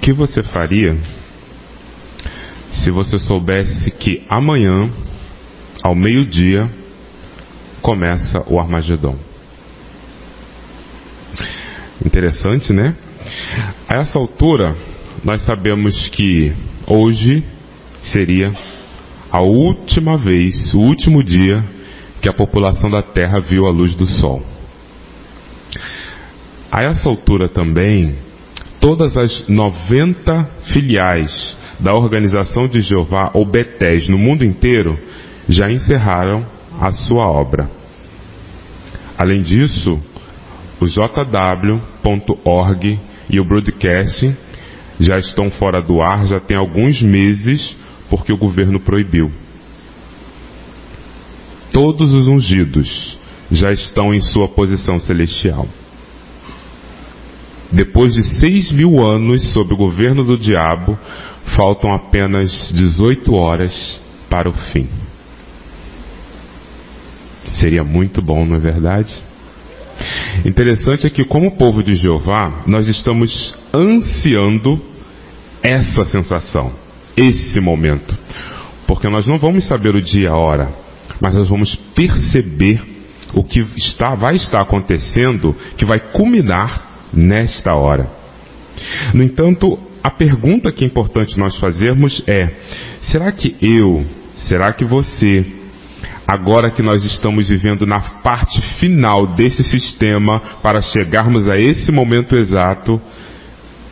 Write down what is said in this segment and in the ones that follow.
que você faria se você soubesse que amanhã, ao meio-dia, começa o Armagedon? Interessante, né? A essa altura, nós sabemos que hoje seria a última vez, o último dia que a população da Terra viu a luz do Sol. A essa altura também, todas as 90 filiais da Organização de Jeová, ou Betés, no mundo inteiro, já encerraram a sua obra. Além disso, o JW.org e o Broadcast já estão fora do ar, já tem alguns meses, porque o governo proibiu. Todos os ungidos já estão em sua posição celestial. Depois de 6.000 anos sob o governo do diabo, faltam apenas 18 horas para o fim. Seria muito bom, não é verdade? Interessante é que, como povo de Jeová, nós estamos ansiando essa sensação, esse momento. Porque nós não vamos saber o dia e a hora, mas nós vamos perceber o que vai estar acontecendo, que vai culminar nesta hora. No entanto, a pergunta que é importante nós fazermos é: será que será que você, agora que nós estamos vivendo na parte final desse sistema para chegarmos a esse momento exato,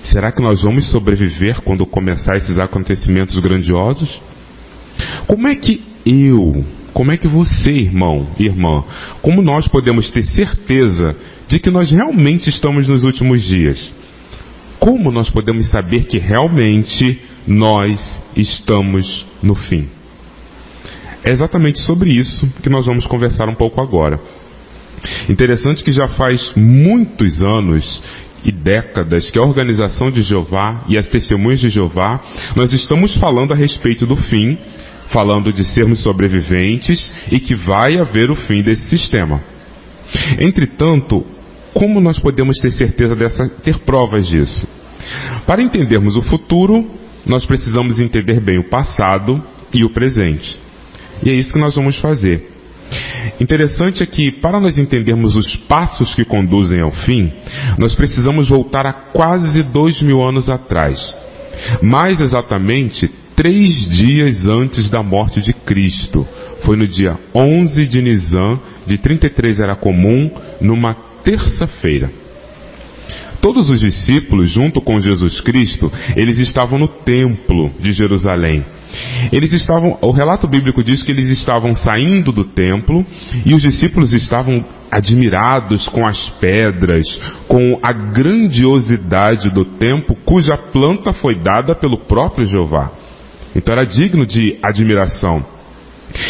será que nós vamos sobreviver quando começar esses acontecimentos grandiosos? Como é que você, irmão, irmã, como nós podemos ter certeza de que nós realmente estamos nos últimos dias? Como nós podemos saber que realmente nós estamos no fim? É exatamente sobre isso que nós vamos conversar um pouco agora. Interessante que já faz muitos anos e décadas que a Organização de Jeová e as Testemunhas de Jeová, nós estamos falando a respeito do fim, falando de sermos sobreviventes e que vai haver o fim desse sistema. Entretanto, como nós podemos ter certeza ter provas disso? Para entendermos o futuro, nós precisamos entender bem o passado e o presente. E é isso que nós vamos fazer. Interessante é que, para nós entendermos os passos que conduzem ao fim, nós precisamos voltar a quase 2.000 anos atrás. Mais exatamente, 3 dias antes da morte de Cristo. Foi no dia 11 de Nisan, de 33 era comum, numa terça-feira. Todos os discípulos, junto com Jesus Cristo, eles estavam no templo de Jerusalém. O relato bíblico diz que eles estavam saindo do templo e os discípulos estavam admirados com as pedras, com a grandiosidade do templo, cuja planta foi dada pelo próprio Jeová. Então era digno de admiração.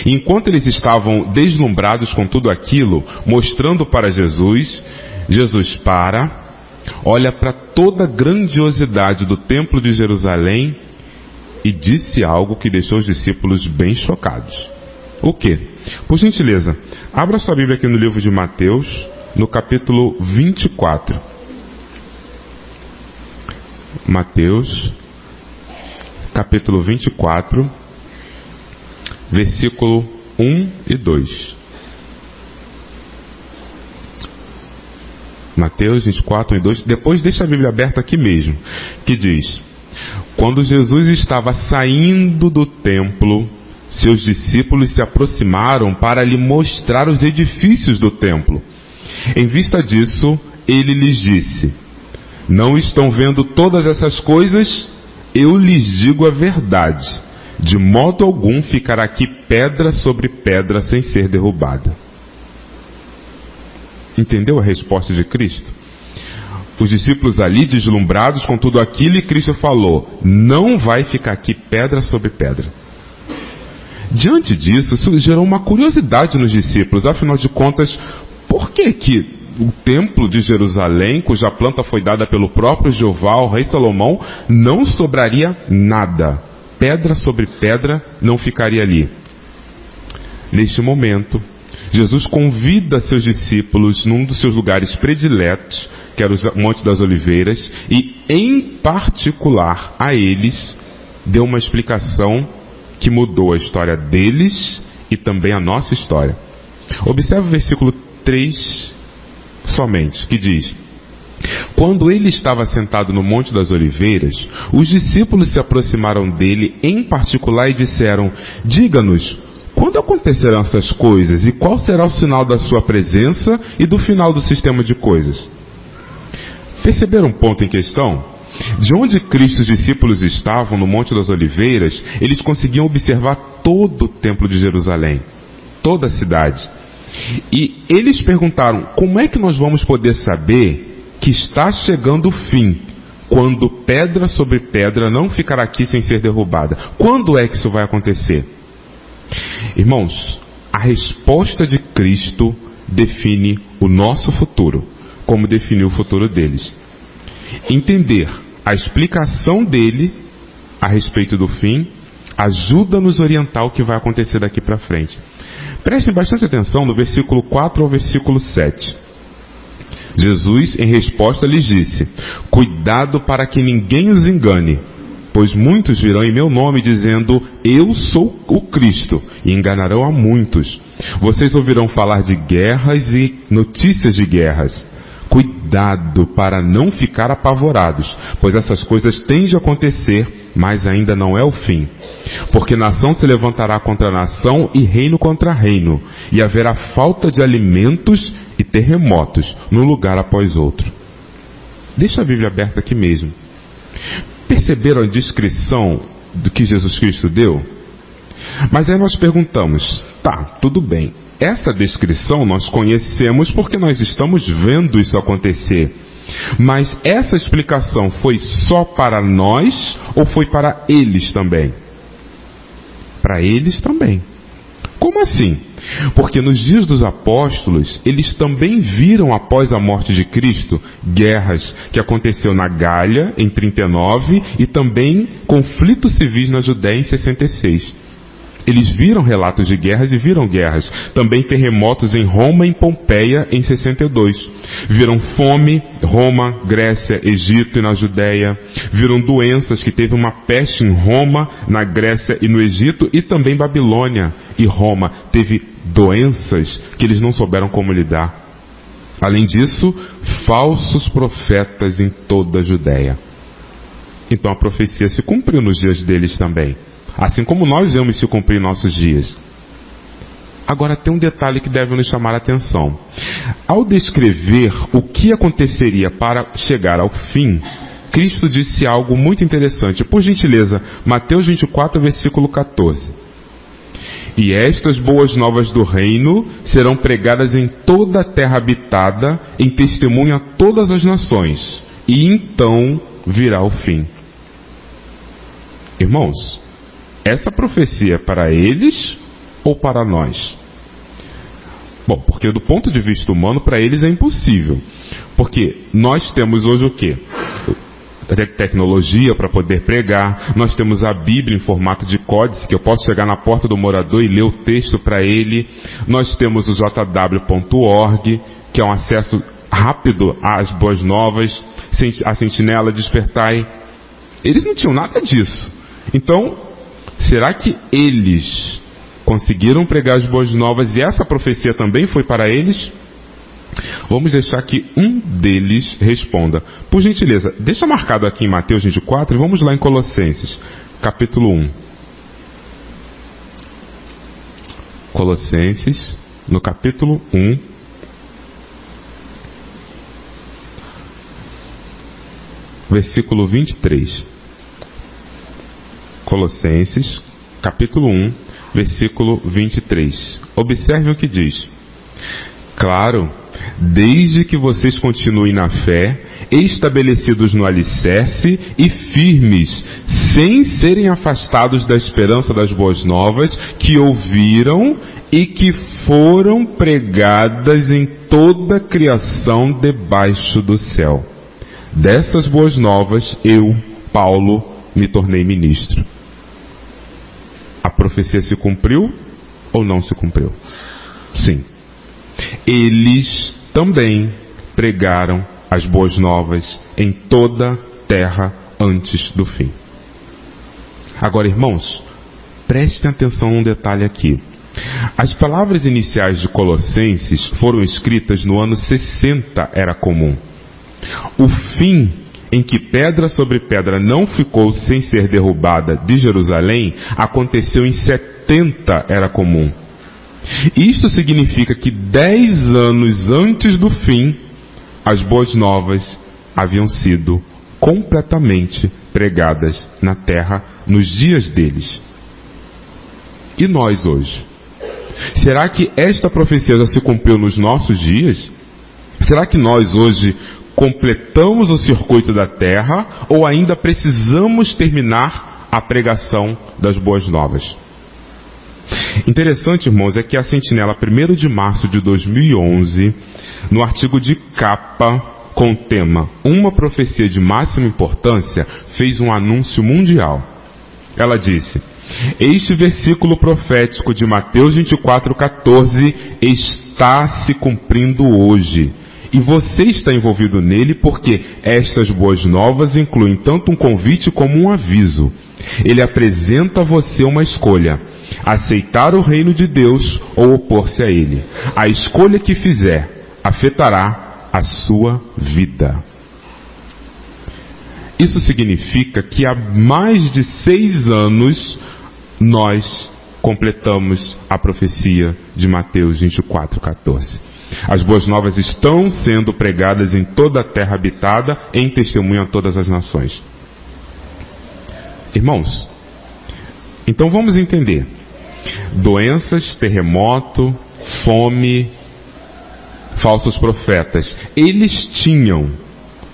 Enquanto eles estavam deslumbrados com tudo aquilo, mostrando para Jesus, Jesus olha para toda a grandiosidade do templo de Jerusalém e disse algo que deixou os discípulos bem chocados. O quê? Por gentileza, abra sua Bíblia aqui no livro de Mateus, no capítulo 24. Mateus, capítulo 24, versículo 1 e 2. Mateus 24, 1 e 2. Depois deixa a Bíblia aberta aqui mesmo, que diz: quando Jesus estava saindo do templo, seus discípulos se aproximaram para lhe mostrar os edifícios do templo. Em vista disso, ele lhes disse: não estão vendo todas essas coisas? Eu lhes digo a verdade. De modo algum ficará aqui pedra sobre pedra sem ser derrubada. Entendeu a resposta de Cristo? Os discípulos ali deslumbrados com tudo aquilo, e Cristo falou: não vai ficar aqui pedra sobre pedra. Diante disso, isso gerou uma curiosidade nos discípulos. Afinal de contas, por que o templo de Jerusalém, cuja planta foi dada pelo próprio Jeová, o rei Salomão, não sobraria nada? Pedra sobre pedra não ficaria ali. Neste momento, Jesus convida seus discípulos num dos seus lugares prediletos, que era o Monte das Oliveiras, e em particular a eles deu uma explicação que mudou a história deles e também a nossa história. Observe o versículo 3 somente, que diz: quando ele estava sentado no Monte das Oliveiras, os discípulos se aproximaram dele em particular e disseram: diga-nos, quando acontecerão essas coisas e qual será o sinal da sua presença e do final do sistema de coisas? Perceberam um ponto em questão? De onde Cristo e os discípulos estavam, no Monte das Oliveiras, eles conseguiam observar todo o Templo de Jerusalém, toda a cidade. E eles perguntaram: como é que nós vamos poder saber que está chegando o fim, quando pedra sobre pedra não ficará aqui sem ser derrubada? Quando é que isso vai acontecer? Irmãos, a resposta de Cristo define o nosso futuro, como definiu o futuro deles. Entender a explicação dele a respeito do fim ajuda a nos orientar o que vai acontecer daqui para frente. Prestem bastante atenção no versículo 4 ao versículo 7. Jesus, em resposta, lhes disse: cuidado para que ninguém os engane, pois muitos virão em meu nome dizendo: eu sou o Cristo, e enganarão a muitos. Vocês ouvirão falar de guerras e notícias de guerras. Cuidado para não ficar apavorados, pois essas coisas têm de acontecer, mas ainda não é o fim. Porque nação se levantará contra nação e reino contra reino, e haverá falta de alimentos e terremotos, num lugar após outro. Deixa a Bíblia aberta aqui mesmo. Perceberam a descrição do que Jesus Cristo deu? Mas aí nós perguntamos: tá, tudo bem. Essa descrição nós conhecemos porque nós estamos vendo isso acontecer. Mas essa explicação foi só para nós ou foi para eles também? Para eles também. Como assim? Porque nos dias dos apóstolos, eles também viram, após a morte de Cristo, guerras que aconteceu na Gália, em 39, e também conflitos civis na Judéia, em 66. Eles viram relatos de guerras e viram guerras. Também terremotos em Roma e em Pompeia, em 62. Viram fome, Roma, Grécia, Egito e na Judéia. Viram doenças, que teve uma peste em Roma, na Grécia e no Egito, e também Babilônia e Roma. Teve doenças que eles não souberam como lidar. Além disso, falsos profetas em toda a Judéia. Então a profecia se cumpriu nos dias deles também, assim como nós vemos se cumprir em nossos dias. Agora tem um detalhe que deve nos chamar a atenção. Ao descrever o que aconteceria para chegar ao fim, Cristo disse algo muito interessante. Por gentileza, Mateus 24, versículo 14. E estas boas novas do reino serão pregadas em toda a terra habitada, em testemunho a todas as nações, e então virá o fim. Irmãos, essa profecia é para eles ou para nós? Bom, porque do ponto de vista humano, para eles é impossível. Porque nós temos hoje o quê? Tecnologia para poder pregar. Nós temos a Bíblia em formato de códice, que eu posso chegar na porta do morador e ler o texto para ele. Nós temos o jw.org, que é um acesso rápido às boas novas, a Sentinela, Despertai. Eles não tinham nada disso. Então, será que eles conseguiram pregar as boas novas e essa profecia também foi para eles? Vamos deixar que um deles responda. Por gentileza, deixa marcado aqui em Mateus 24 e vamos lá em Colossenses, capítulo 1. Colossenses, no capítulo 1. Versículo 23. Colossenses, capítulo 1, versículo 23. Observe o que diz. Claro, desde que vocês continuem na fé, estabelecidos no alicerce e firmes, sem serem afastados da esperança das boas novas que ouviram e que foram pregadas em toda a criação debaixo do céu. Dessas boas novas, eu, Paulo, me tornei ministro. A profecia se cumpriu ou não se cumpriu? Sim. Eles também pregaram as boas novas em toda terra antes do fim. Agora, irmãos, prestem atenção num detalhe aqui. As palavras iniciais de Colossenses foram escritas no ano 60 era comum. O fim em que pedra sobre pedra não ficou sem ser derrubada de Jerusalém aconteceu em 70 era comum. Isto significa que 10 anos antes do fim, as boas novas haviam sido completamente pregadas na terra nos dias deles. E nós hoje? Será que esta profecia já se cumpriu nos nossos dias? Será que nós hoje completamos o circuito da terra ou ainda precisamos terminar a pregação das boas novas? Interessante, irmãos, é que a Sentinela, 1º de março de 2011, no artigo de capa com o tema Uma Profecia de Máxima Importância, fez um anúncio mundial. Ela disse: este versículo profético de Mateus 24:14 está se cumprindo hoje. E você está envolvido nele porque estas boas novas incluem tanto um convite como um aviso. Ele apresenta a você uma escolha: aceitar o reino de Deus ou opor-se a ele. A escolha que fizer afetará a sua vida. Isso significa que há mais de 6 anos nós completamos a profecia de Mateus 24:14. As boas novas estão sendo pregadas em toda a terra habitada, em testemunho a todas as nações. Irmãos, então vamos entender. Doenças, terremoto, fome, falsos profetas, eles tinham,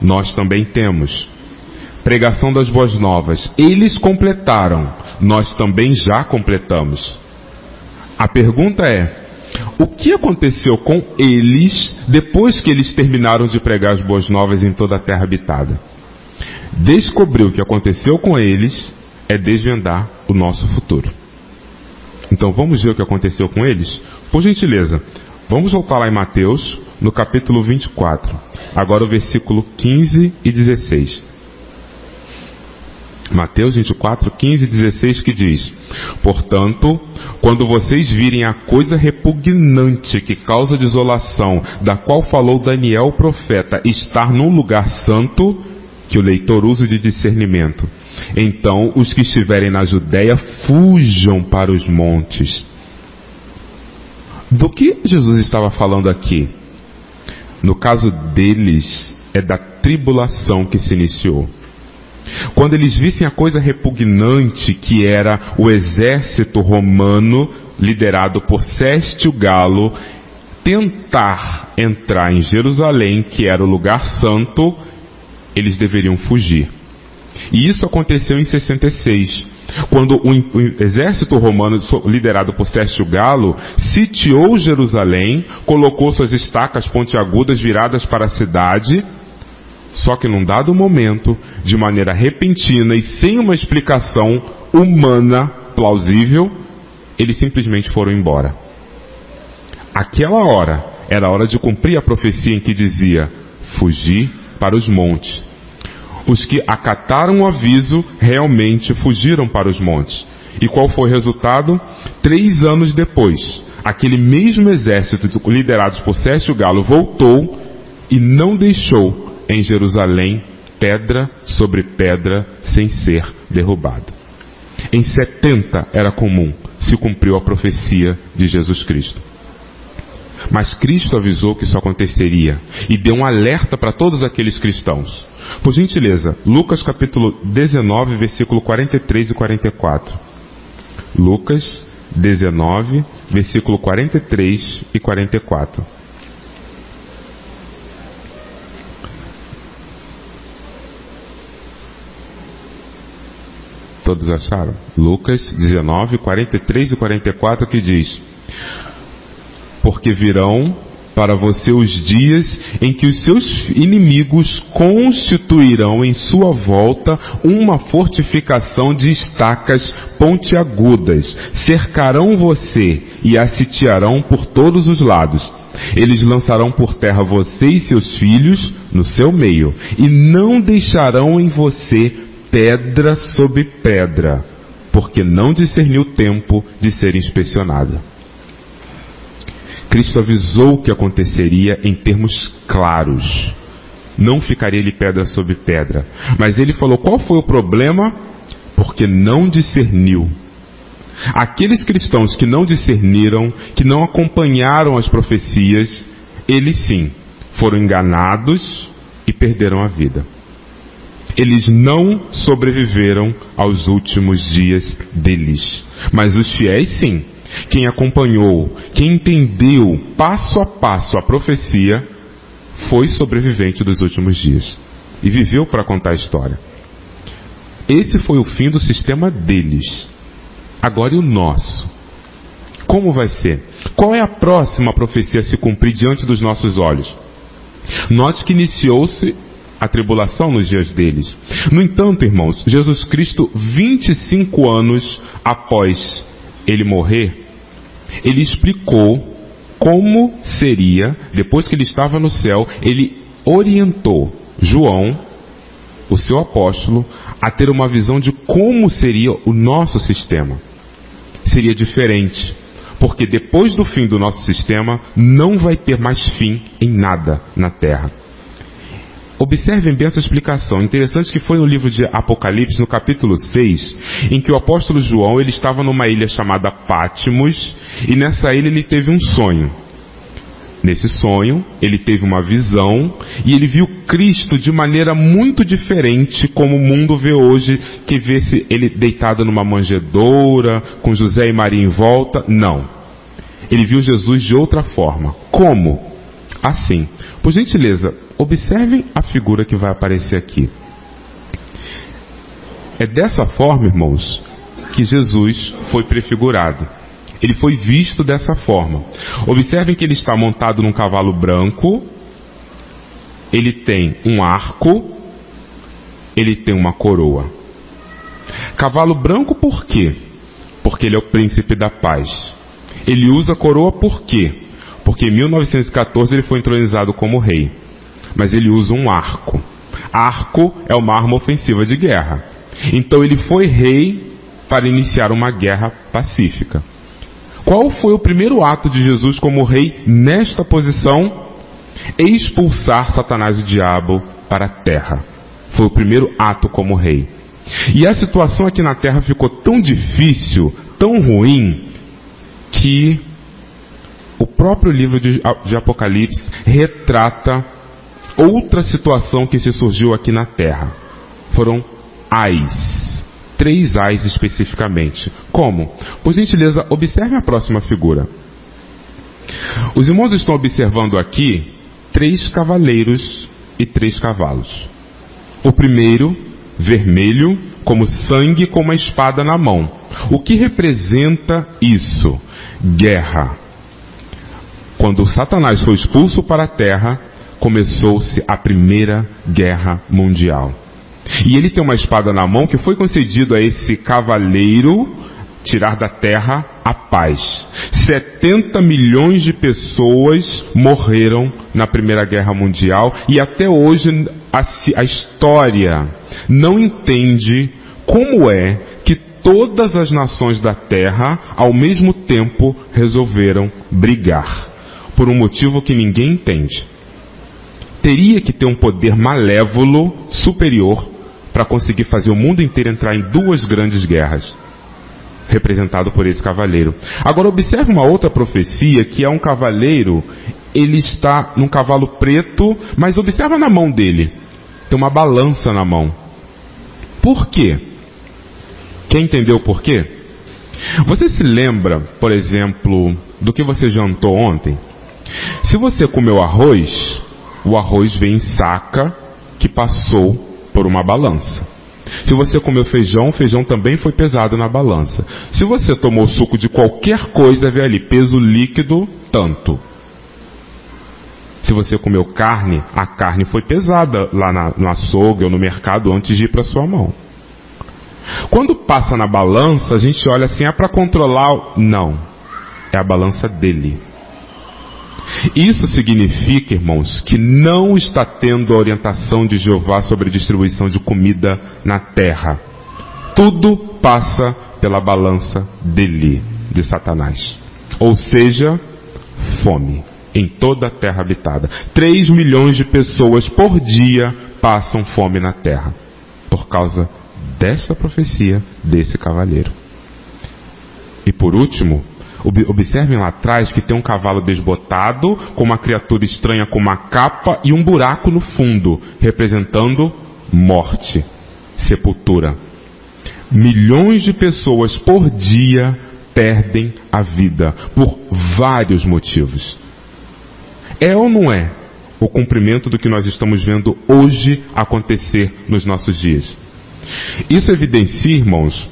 nós também temos. Pregação das boas novas, eles completaram, nós também já completamos. A pergunta é: o que aconteceu com eles depois que eles terminaram de pregar as boas novas em toda a terra habitada? Descobrir o que aconteceu com eles é desvendar o nosso futuro. Então vamos ver o que aconteceu com eles? Por gentileza, vamos voltar lá em Mateus, no capítulo 24. Agora o versículo 15 e 16. Mateus 24, 15 e 16, que diz: portanto, quando vocês virem a coisa repugnante que causa desolação, da qual falou Daniel o profeta, estar num lugar santo, que o leitor use de discernimento, então os que estiverem na Judéia fujam para os montes. Do que Jesus estava falando aqui? No caso deles, é da tribulação que se iniciou. Quando eles vissem a coisa repugnante que era o exército romano, liderado por Sérgio Galo, tentar entrar em Jerusalém, que era o lugar santo, eles deveriam fugir. E isso aconteceu em 66, quando o exército romano, liderado por Sérgio Galo, sitiou Jerusalém, colocou suas estacas pontiagudas viradas para a cidade. Só que num dado momento, de maneira repentina e sem uma explicação humana plausível, eles simplesmente foram embora. Aquela hora era a hora de cumprir a profecia em que dizia: fugir para os montes. Os que acataram o aviso realmente fugiram para os montes. E qual foi o resultado? 3 anos depois, aquele mesmo exército liderado por Sérgio Galo voltou e não deixou em Jerusalém pedra sobre pedra sem ser derrubado. Em 70 era comum, se cumpriu a profecia de Jesus Cristo. Mas Cristo avisou que isso aconteceria e deu um alerta para todos aqueles cristãos. Por gentileza, Lucas capítulo 19, versículo 43 e 44. Lucas 19, versículo 43 e 44. Todos acharam? Lucas 19, 43 e 44, que diz: porque virão para você os dias em que os seus inimigos constituirão em sua volta uma fortificação de estacas pontiagudas, cercarão você e a sitiarão por todos os lados. Eles lançarão por terra você e seus filhos no seu meio, e não deixarão em você pedra sobre pedra, porque não discerniu o tempo de ser inspecionada. Cristo avisou o que aconteceria em termos claros. Não ficaria ali pedra sobre pedra. Mas ele falou qual foi o problema? Porque não discerniu. Aqueles cristãos que não discerniram, que não acompanharam as profecias, eles sim, foram enganados e perderam a vida. Eles não sobreviveram aos últimos dias deles. Mas os fiéis sim. Quem acompanhou, quem entendeu passo a passo a profecia, foi sobrevivente dos últimos dias. E viveu para contar a história. Esse foi o fim do sistema deles. Agora e o nosso? Como vai ser? Qual é a próxima profecia a se cumprir diante dos nossos olhos? Note que iniciou-se a tribulação nos dias deles. No entanto, irmãos, Jesus Cristo, 25 anos após ele morrer, ele explicou como seria, depois que ele estava no céu, ele orientou João, o seu apóstolo, a ter uma visão de como seria o nosso sistema. Seria diferente, porque depois do fim do nosso sistema, não vai ter mais fim em nada na Terra. Observem bem essa explicação. Interessante que foi no livro de Apocalipse, no capítulo 6, em que o apóstolo João, ele estava numa ilha chamada Pátimos, e nessa ilha ele teve um sonho. Nesse sonho, ele teve uma visão, e ele viu Cristo de maneira muito diferente como o mundo vê hoje, que vê ele deitado numa manjedoura, com José e Maria em volta. Não. Ele viu Jesus de outra forma. Como? Assim. Por gentileza, observem a figura que vai aparecer aqui. É dessa forma, irmãos, que Jesus foi prefigurado. Ele foi visto dessa forma. Observem que ele está montado num cavalo branco. Ele tem um arco. Ele tem uma coroa. Cavalo branco por quê? Porque ele é o príncipe da paz. Ele usa coroa por quê? Porque em 1914 ele foi entronizado como rei. Mas ele usa um arco. Arco é uma arma ofensiva de guerra. Então ele foi rei para iniciar uma guerra pacífica. Qual foi o primeiro ato de Jesus como rei nesta posição? Expulsar Satanás e o diabo para a terra. Foi o primeiro ato como rei. E a situação aqui na terra ficou tão difícil, tão ruim, que o próprio livro de Apocalipse retrata outra situação que se surgiu aqui na terra. Foram ais. 3 ais especificamente. Como? Por gentileza, observe a próxima figura. Os irmãos estão observando aqui 3 cavaleiros e 3 cavalos. O primeiro, vermelho, como sangue, com uma espada na mão. O que representa isso? Guerra. Quando Satanás foi expulso para a terra, começou-se a Primeira Guerra Mundial. E ele tem uma espada na mão que foi concedido a esse cavaleiro tirar da terra a paz. 70 milhões de pessoas morreram na Primeira Guerra Mundial e até hoje a história não entende como é que todas as nações da terra ao mesmo tempo resolveram brigar. Por um motivo que ninguém entende. Teria que ter um poder malévolo superior para conseguir fazer o mundo inteiro entrar em 2 grandes guerras, representado por esse cavaleiro. Agora observe uma outra profecia, que é um cavaleiro, ele está num cavalo preto, mas observa na mão dele, tem uma balança na mão. Por quê? Quer entender o porquê? Você se lembra, por exemplo, do que você jantou ontem? Se você comeu arroz, o arroz vem em saca que passou por uma balança. Se você comeu feijão, o feijão também foi pesado na balança. Se você tomou suco de qualquer coisa, vê ali, peso líquido, tanto. Se você comeu carne, a carne foi pesada lá no açougue ou no mercado antes de ir para sua mão. Quando passa na balança, a gente olha assim, é para controlar? Não, é a balança dele. Isso significa, irmãos, que não está tendo a orientação de Jeová sobre a distribuição de comida na terra. Tudo passa pela balança dele, de Satanás. Ou seja, fome em toda a terra habitada. 3 milhões de pessoas por dia passam fome na terra, por causa desta profecia desse cavaleiro. E por último, observem lá atrás que tem um cavalo desbotado, com uma criatura estranha com uma capa e um buraco no fundo, representando morte, sepultura. Milhões de pessoas por dia perdem a vida, por vários motivos. É ou não é o cumprimento do que nós estamos vendo hoje acontecer nos nossos dias? Isso evidencia, irmãos,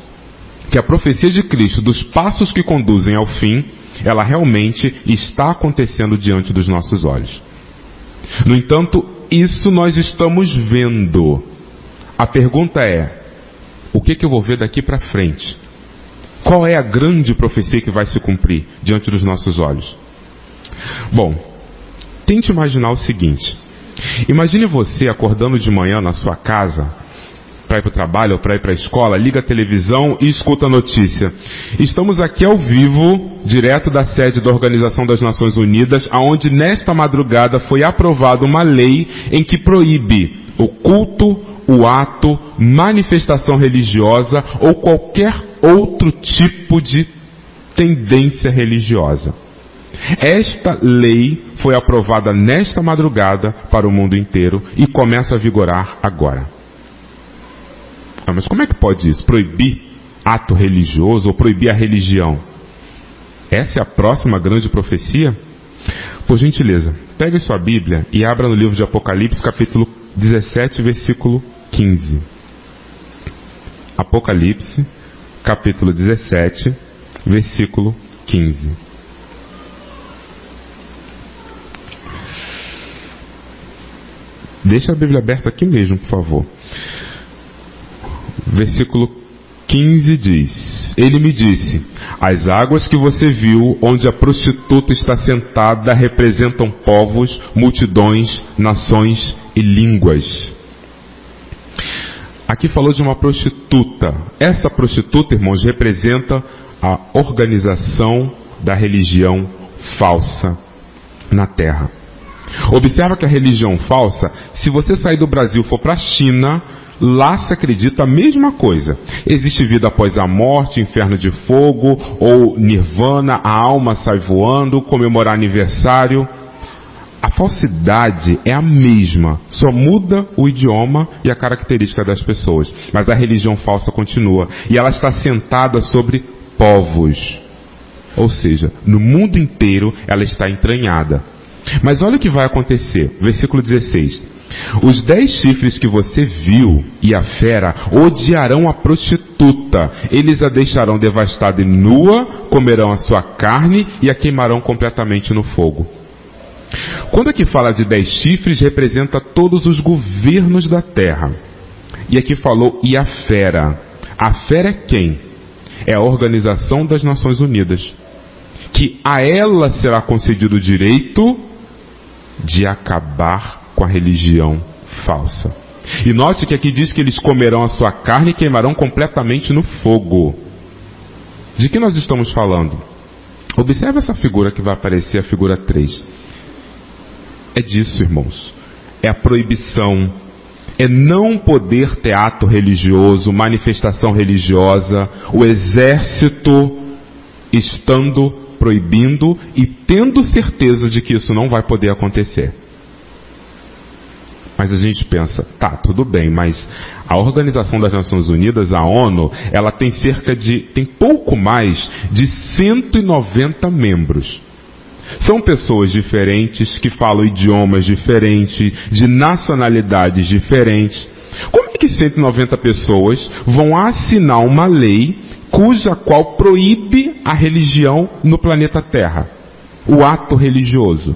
que a profecia de Cristo dos passos que conduzem ao fim, ela realmente está acontecendo diante dos nossos olhos. No entanto, isso nós estamos vendo. A pergunta é, o que eu vou ver daqui para frente? Qual é a grande profecia que vai se cumprir diante dos nossos olhos? Bom, tente imaginar o seguinte. Imagine você acordando de manhã na sua casa, para ir para o trabalho ou para ir para a escola, liga a televisão e escuta a notícia. Estamos aqui ao vivo, direto da sede da Organização das Nações Unidas, onde nesta madrugada foi aprovada uma lei em que proíbe o culto, o ato, manifestação religiosa ou qualquer outro tipo de tendência religiosa. Esta lei foi aprovada nesta madrugada para o mundo inteiro e começa a vigorar agora. Mas como é que pode isso? Proibir ato religioso ou proibir a religião? Essa é a próxima grande profecia? Por gentileza, pegue sua Bíblia e abra no livro de Apocalipse, capítulo 17, versículo 15. Apocalipse, capítulo 17, versículo 15. Deixa a Bíblia aberta aqui mesmo, por favor. Versículo 15 diz: Ele me disse, as águas que você viu, onde a prostituta está sentada, representam povos, multidões, nações e línguas. Aqui falou de uma prostituta. Essa prostituta, irmãos, representa a organização da religião falsa na terra. Observa que a religião falsa, se você sair do Brasil e for para a China, lá se acredita a mesma coisa. Existe vida após a morte, inferno de fogo, ou nirvana, a alma sai voando, comemorar aniversário. A falsidade é a mesma, só muda o idioma e a característica das pessoas. Mas a religião falsa continua, e ela está sentada sobre povos. Ou seja, no mundo inteiro ela está entranhada. Mas olha o que vai acontecer, versículo 16. Os 10 chifres que você viu e a fera odiarão a prostituta. Eles a deixarão devastada e nua, comerão a sua carne e a queimarão completamente no fogo. Quando aqui fala de 10 chifres, representa todos os governos da terra. E aqui falou e a fera. A fera é quem? É a Organização das Nações Unidas. Que a ela será concedido o direito de acabar com a religião falsa. E note que aqui diz que eles comerão a sua carne e queimarão completamente no fogo. De que nós estamos falando? Observe essa figura que vai aparecer, a figura 3. É disso, irmãos. É a proibição. É não poder ter ato religioso, manifestação religiosa, o exército estando proibindo e tendo certeza de que isso não vai poder acontecer. Mas a gente pensa, tá, tudo bem, mas a Organização das Nações Unidas, a ONU, ela tem tem pouco mais de 190 membros. São pessoas diferentes, que falam idiomas diferentes, de nacionalidades diferentes. Como é que 190 pessoas vão assinar uma lei cuja qual proíbe a religião no planeta Terra? O ato religioso.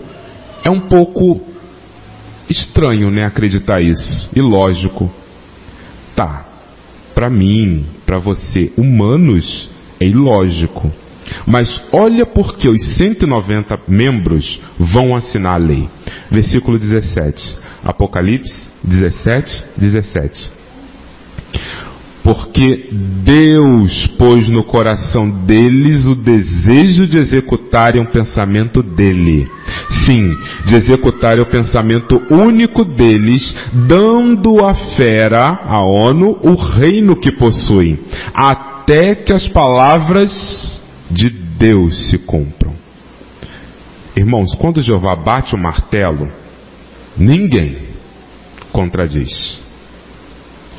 É um pouco estranho, né, acreditar isso. Ilógico. Tá. Para mim, para você, humanos, é ilógico. Mas olha porque os 190 membros vão assinar a lei. Versículo 17. Apocalipse 17, 17. Porque Deus pôs no coração deles o desejo de executarem um pensamento dele. Sim, de executarem o pensamento único deles, dando à fera, a ONU, o reino que possuem, até que as palavras de Deus se cumpram. Irmãos, quando Jeová bate o martelo, ninguém contradiz.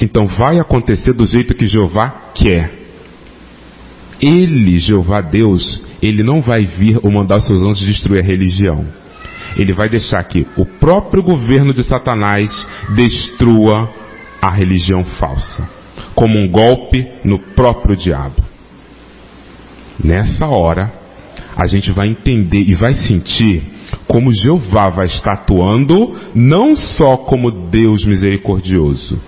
Então vai acontecer do jeito que Jeová quer. Ele, Jeová Deus, ele não vai vir ou mandar os seus anjos destruir a religião. Ele vai deixar que o próprio governo de Satanás destrua a religião falsa, como um golpe no próprio diabo. Nessa hora, a gente vai entender e vai sentir como Jeová vai estar atuando, não só como Deus misericordioso,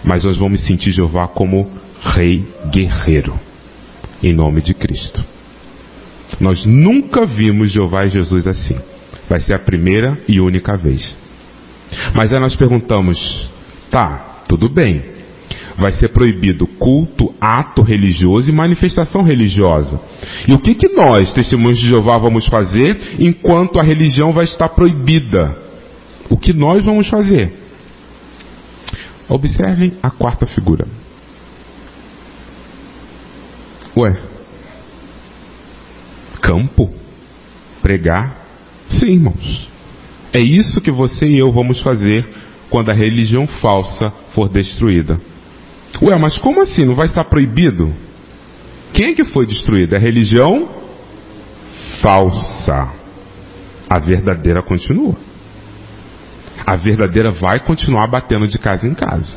mas nós vamos sentir Jeová como Rei guerreiro, em nome de Cristo. Nós nunca vimos Jeová e Jesus assim. Vai ser a primeira e única vez. Mas aí nós perguntamos, tá, tudo bem. Vai ser proibido culto, ato religioso e manifestação religiosa. E o que nós, testemunhos de Jeová, vamos fazer enquanto a religião vai estar proibida? O que nós vamos fazer? Observem a quarta figura. Ué, campo? Pregar? Sim, irmãos. É isso que você e eu vamos fazer quando a religião falsa for destruída. Ué, mas como assim? Não vai estar proibido? Quem é que foi destruída? A religião falsa. A verdadeira continua. A verdadeira vai continuar batendo de casa em casa.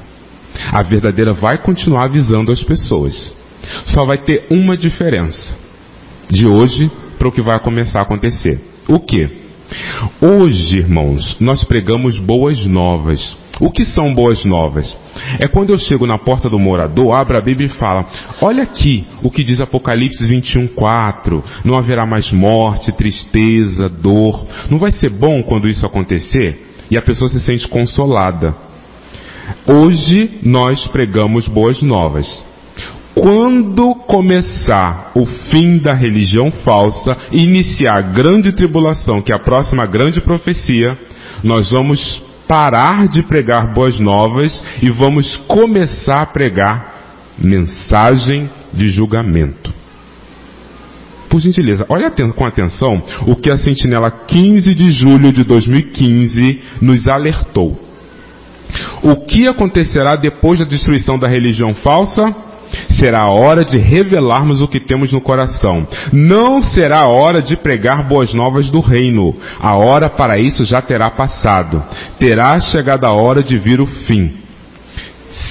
A verdadeira vai continuar avisando as pessoas. Só vai ter uma diferença de hoje para o que vai começar a acontecer. O quê? Hoje, irmãos, nós pregamos boas novas. O que são boas novas? É quando eu chego na porta do morador, abro a Bíblia e falo, olha aqui o que diz Apocalipse 21:4, não haverá mais morte, tristeza, dor. Não vai ser bom quando isso acontecer? E a pessoa se sente consolada. Hoje nós pregamos boas novas. Quando começar o fim da religião falsa e iniciar a grande tribulação, que é a próxima grande profecia, nós vamos parar de pregar boas novas e vamos começar a pregar mensagem de julgamento. Por gentileza, olha com atenção o que a Sentinela 15 de julho de 2015 nos alertou. O que acontecerá depois da destruição da religião falsa? Será a hora de revelarmos o que temos no coração. Não será a hora de pregar boas novas do reino. A hora para isso já terá passado. Terá chegado a hora de vir o fim.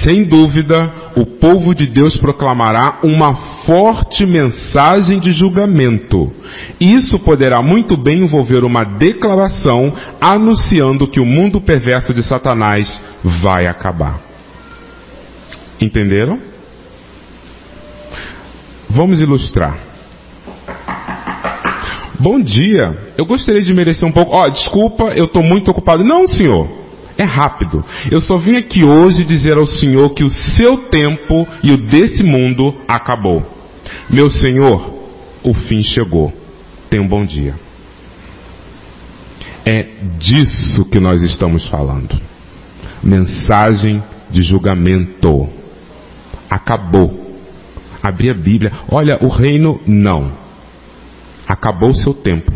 Sem dúvida, o povo de Deus proclamará uma forte mensagem de julgamento. Isso poderá muito bem envolver uma declaração anunciando que o mundo perverso de Satanás vai acabar. Entenderam? Vamos ilustrar. Bom dia, eu gostaria de merecer um pouco... desculpa, eu estou muito ocupado. Não, senhor, é rápido. Eu só vim aqui hoje dizer ao senhor que o seu tempo e o desse mundo acabou. Meu senhor, o fim chegou. Tenha um bom dia. É disso que nós estamos falando. Mensagem de julgamento. Acabou. Abrir a Bíblia. Olha, o reino não. Acabou o seu tempo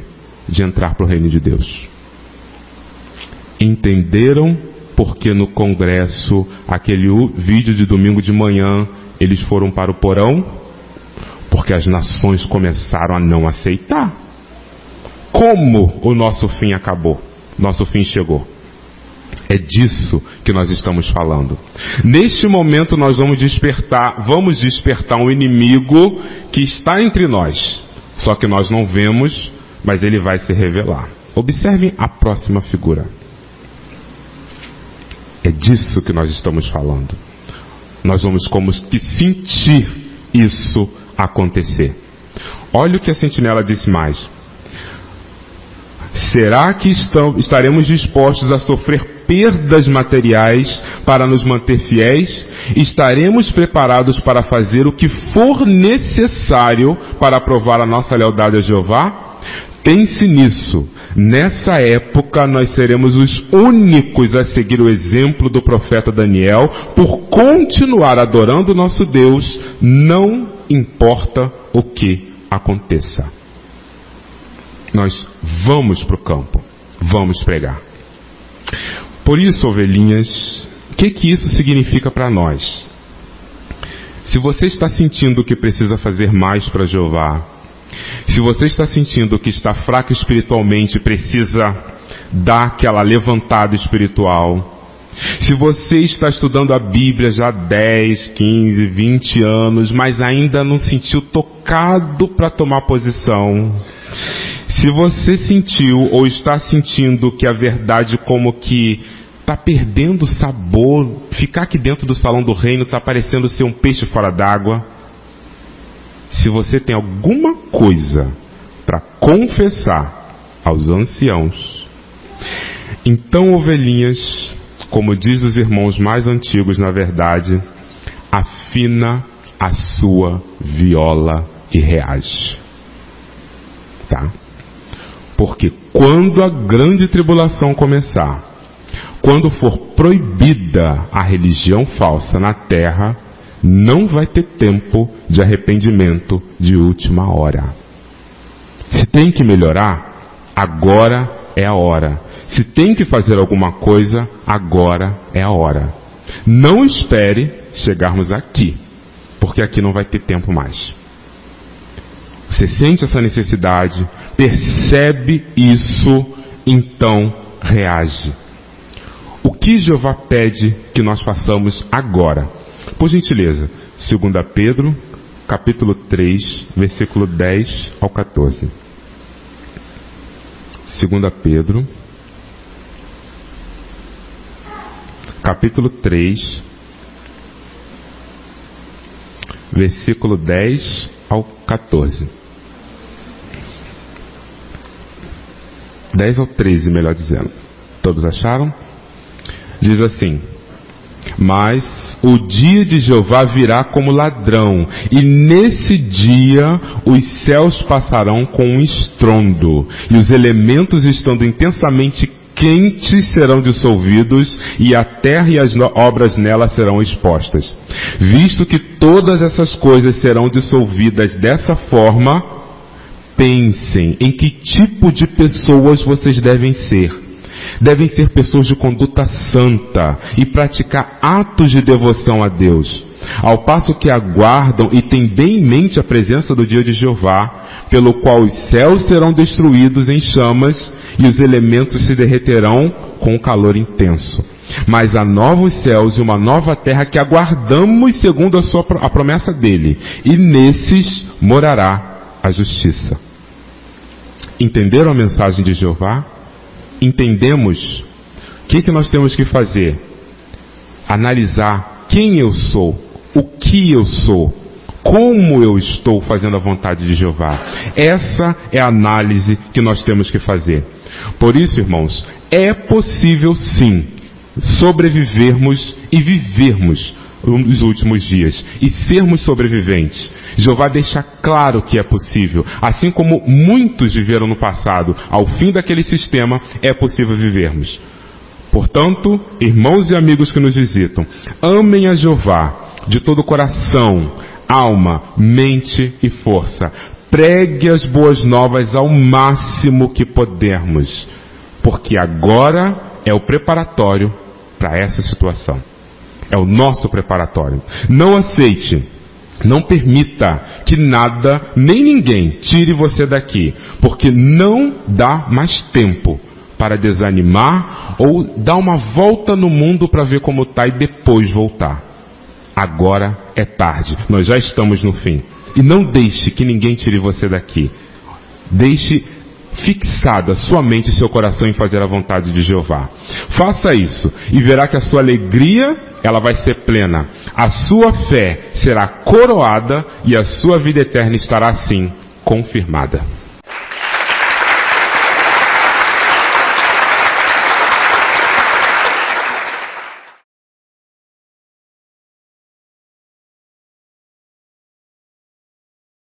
de entrar para o reino de Deus. Entenderam porque no congresso, aquele vídeo de domingo de manhã, eles foram para o porão? Porque as nações começaram a não aceitar. Como o nosso fim acabou? Nosso fim chegou. É disso que nós estamos falando. Neste momento nós vamos despertar um inimigo que está entre nós. Só que nós não vemos, mas ele vai se revelar. Observem a próxima figura. É disso que nós estamos falando. Nós vamos como que sentir isso acontecer. Olha o que a sentinela disse mais. Será que estaremos dispostos a sofrer perdas materiais para nos manter fiéis? Estaremos preparados para fazer o que for necessário para provar a nossa lealdade a Jeová? Pense nisso. Nessa época nós seremos os únicos a seguir o exemplo do profeta Daniel por continuar adorando o nosso Deus, não importa o que aconteça. Nós vamos para o campo, vamos pregar. Por isso, ovelhinhas, o que isso significa para nós? Se você está sentindo que precisa fazer mais para Jeová, se você está sentindo que está fraco espiritualmente, precisa dar aquela levantada espiritual, se você está estudando a Bíblia já há 10, 15, 20 anos, mas ainda não sentiu tocado para tomar posição, se você sentiu ou está sentindo que a verdade como que está perdendo sabor, ficar aqui dentro do salão do reino está parecendo ser um peixe fora d'água, se você tem alguma coisa para confessar aos anciãos, então, ovelhinhas, como diz os irmãos mais antigos, na verdade, afina a sua viola e reage. Tá? Porque quando a grande tribulação começar, quando for proibida a religião falsa na terra, não vai ter tempo de arrependimento de última hora. Se tem que melhorar, agora é a hora. Se tem que fazer alguma coisa, agora é a hora. Não espere chegarmos aqui, porque aqui não vai ter tempo mais. Você sente essa necessidade, percebe isso, então reage. O que Jeová pede que nós façamos agora? Por gentileza, 2 Pedro, capítulo 3, versículo 10 ao 14. 2 Pedro, capítulo 3, versículo 10 ao 14. 10 ao 13, melhor dizendo. Todos acharam? Diz assim: mas o dia de Jeová virá como ladrão, e nesse dia os céus passarão com um estrondo, e os elementos estando intensamente quentes serão dissolvidos, e a terra e as obras nela serão expostas. Visto que todas essas coisas serão dissolvidas dessa forma, pensem em que tipo de pessoas vocês devem ser. Devem ser pessoas de conduta santa e praticar atos de devoção a Deus, ao passo que aguardam e têm bem em mente a presença do dia de Jeová, pelo qual os céus serão destruídos em chamas e os elementos se derreterão com calor intenso. Mas há novos céus e uma nova terra que aguardamos segundo a promessa dele, e nesses morará a justiça. Entenderam a mensagem de Jeová? Entendemos o que nós temos que fazer? Analisar quem eu sou, o que eu sou, como eu estou fazendo a vontade de Jeová. Essa é a análise que nós temos que fazer. Por isso, irmãos, é possível sim sobrevivermos e vivermos nos últimos dias e sermos sobreviventes. Jeová deixa claro que é possível. Assim como muitos viveram no passado, ao fim daquele sistema, é possível vivermos. Portanto, irmãos e amigos que nos visitam, amem a Jeová de todo o coração, alma, mente e força. Pregue as boas novas ao máximo que pudermos, porque agora é o preparatório para essa situação. É o nosso preparatório. Não aceite, não permita que nada, nem ninguém, tire você daqui, porque não dá mais tempo para desanimar ou dar uma volta no mundo para ver como está e depois voltar. Agora é tarde, nós já estamos no fim. E não deixe que ninguém tire você daqui. Deixe fixada sua mente e seu coração em fazer a vontade de Jeová. Faça isso e verá que a sua alegria, ela vai ser plena. A sua fé será coroada e a sua vida eterna estará assim confirmada.